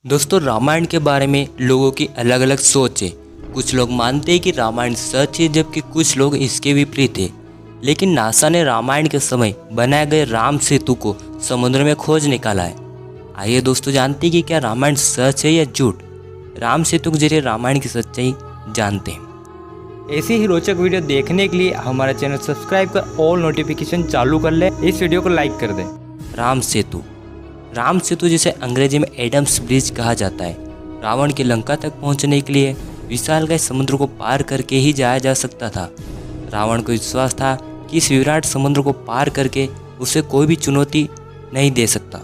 दोस्तों, रामायण के बारे में लोगों की अलग अलग सोच है। कुछ लोग मानते हैं कि रामायण सच है, जबकि कुछ लोग इसके विपरीत है। लेकिन नासा ने रामायण के समय बनाए गए राम सेतु को समुद्र में खोज निकाला है। आइए दोस्तों, जानते हैं कि क्या रामायण सच है या झूठ। राम सेतु के जरिए रामायण की सच्चाई जानते हैं। ऐसी ही रोचक वीडियो देखने के लिए हमारा चैनल सब्सक्राइब कर ऑल नोटिफिकेशन चालू कर ले। इस वीडियो को लाइक कर दें। राम सेतु जिसे अंग्रेजी में एडम्स ब्रिज कहा जाता है, रावण की लंका तक पहुंचने के लिए विशालकाय समुद्र को पार करके ही जाया जा सकता था। रावण को विश्वास था कि इस विराट समुद्र को पार करके उसे कोई भी चुनौती नहीं दे सकता।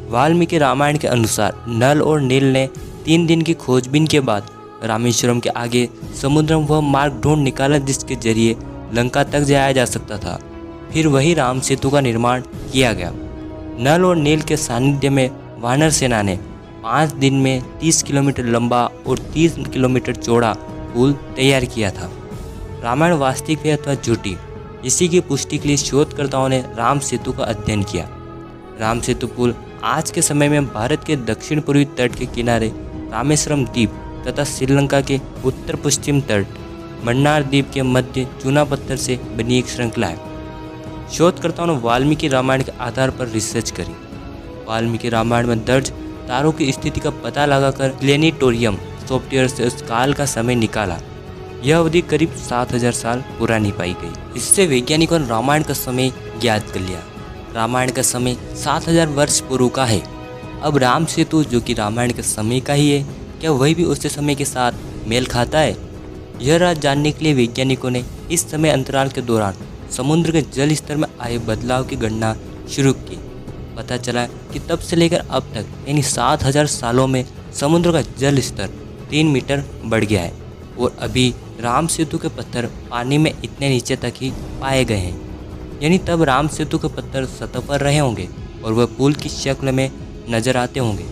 वाल्मीकि रामायण के अनुसार नल और नील ने 3 दिन की खोजबीन के बाद रामेश्वरम के आगे समुद्र में वह मार्ग ढूंढ निकाला जिसके जरिए लंका तक जाया जा सकता था। फिर वही राम सेतु का निर्माण किया गया। नल और नील के सानिध्य में वानर सेना ने 5 दिन में 30 किलोमीटर लंबा और 30 किलोमीटर चौड़ा पुल तैयार किया था। रामायण वास्तविक है अथवा झूठी, इसी की पुष्टि के लिए शोधकर्ताओं ने राम सेतु का अध्ययन किया। राम सेतु पुल आज के समय में भारत के दक्षिण पूर्वी तट के किनारे रामेश्वरम द्वीप तथा श्रीलंका के उत्तर पश्चिम तट मन्नार द्वीप के मध्य चूना पत्थर से बनी एक श्रृंखला है। शोधकर्ताओं ने वाल्मीकि रामायण के आधार पर रिसर्च करी। वाल्मीकि रामायण में दर्ज तारों की स्थिति का पता लगाकर प्लेनेटोरियम सॉफ्टवेयर से उस काल का समय निकाला। यह अवधि करीब 7000 साल पुरानी पाई गई। इससे वैज्ञानिकों ने रामायण का समय ज्ञात कर लिया। रामायण का समय 7000 वर्ष पूर्व का है। अब राम सेतु जो कि रामायण के समय का ही है, क्या वही भी उस समय के साथ मेल खाता है? यह राज जानने के लिए वैज्ञानिकों ने इस समय अंतराल के दौरान समुद्र के जल स्तर में आए बदलाव की गणना शुरू की। पता चला कि तब से लेकर अब तक यानी 7000 सालों में समुद्र का जल स्तर 3 मीटर बढ़ गया है और अभी राम सेतु के पत्थर पानी में इतने नीचे तक ही पाए गए हैं। यानी तब राम सेतु के पत्थर सतह पर रहे होंगे और वह पुल की शक्ल में नजर आते होंगे।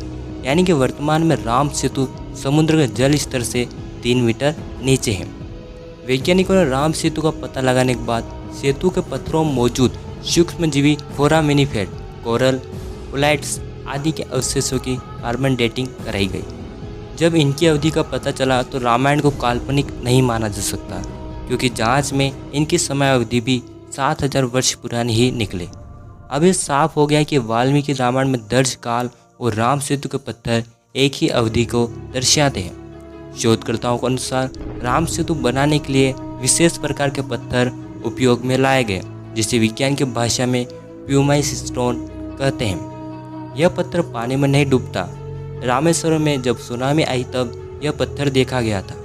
यानी कि वर्तमान में राम सेतु समुद्र के जल स्तर से 3 मीटर नीचे है। वैज्ञानिकों ने राम सेतु का पता लगाने के बाद सेतु के पत्थरों में मौजूद सूक्ष्मजीवी फोरामिनीफेर, कोरल, कोलाइट्स आदि के अवशेषों की कार्बन डेटिंग कराई गई। जब इनकी अवधि का पता चला तो रामायण को काल्पनिक नहीं माना जा सकता, क्योंकि जांच में इनकी समय अवधि भी 7000 वर्ष पुरानी ही निकले। अब यह साफ हो गया कि वाल्मीकि रामायण में दर्ज काल और राम सेतु के पत्थर एक ही अवधि को दर्शाते हैं। शोधकर्ताओं के अनुसार राम सेतु बनाने के लिए विशेष प्रकार के पत्थर उपयोग में लाए गए, जिसे विज्ञान की भाषा में प्यूमाइस स्टोन कहते हैं। यह पत्थर पानी में नहीं डूबता। रामेश्वरम में जब सुनामी आई तब यह पत्थर देखा गया था,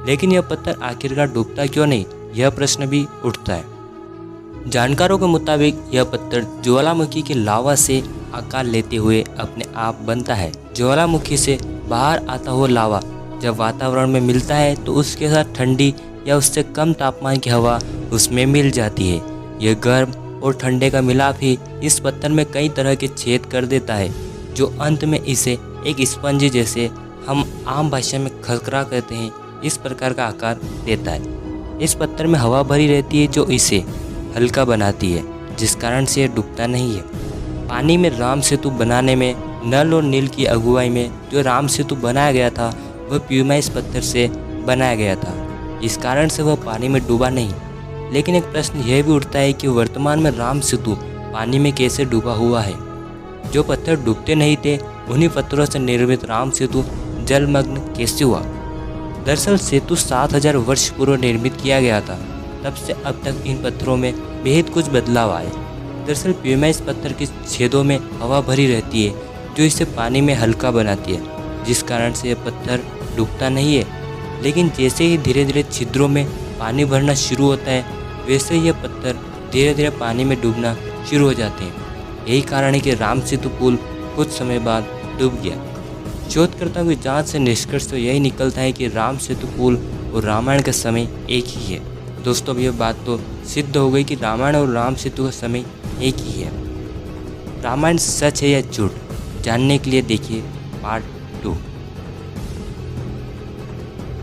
लेकिन यह पत्थर आखिरकार डूबता क्यों नहीं, यह प्रश्न भी उठता है। जानकारों के मुताबिक यह पत्थर ज्वालामुखी के लावा से आकार लेते हुए अपने आप बनता है। ज्वालामुखी से बाहर आता हुआ लावा जब वातावरण में मिलता है तो उसके साथ ठंडी या उससे कम तापमान की हवा उसमें मिल जाती है। यह गर्म और ठंडे का मिलाप ही इस पत्थर में कई तरह के छेद कर देता है, जो अंत में इसे एक स्पंज जैसे हम आम भाषा में खरखरा कहते हैं, इस प्रकार का आकार देता है। इस पत्थर में हवा भरी रहती है जो इसे हल्का बनाती है, जिस कारण से यह डूबता नहीं है। पानी में राम सेतु बनाने में नल और नील की अगुवाई में जो राम सेतु बनाया गया था वह प्यूमाइस पत्थर से बनाया गया था। इस कारण से वह पानी में डूबा नहीं। लेकिन एक प्रश्न यह भी उठता है कि वर्तमान में राम सेतु पानी में कैसे डूबा हुआ है। जो पत्थर डूबते नहीं थे उन्हीं पत्थरों से निर्मित राम सेतु जलमग्न कैसे हुआ। दरअसल सेतु 7000 वर्ष पूर्व निर्मित किया गया था। तब से अब तक इन पत्थरों में बेहद कुछ बदलाव आए। दरअसल प्यूमाइस पत्थर के छेदों में हवा भरी रहती है जो इसे पानी में हल्का बनाती है, जिस कारण से यह पत्थर डूबता नहीं है। लेकिन जैसे ही धीरे धीरे छिद्रों में पानी भरना शुरू होता है, वैसे ही यह पत्थर धीरे धीरे पानी में डूबना शुरू हो जाते हैं। यही कारण है कि राम सेतु पुल कुछ समय बाद डूब गया। शोधकर्ताओं की जांच से निष्कर्ष तो यही निकलता है कि राम सेतु पुल और रामायण का समय एक ही है। दोस्तों, अब यह बात तो सिद्ध हो गई कि रामायण और राम सेतु का समय एक ही है। रामायण सच है या झूठ, जानने के लिए देखिए पार्ट 2।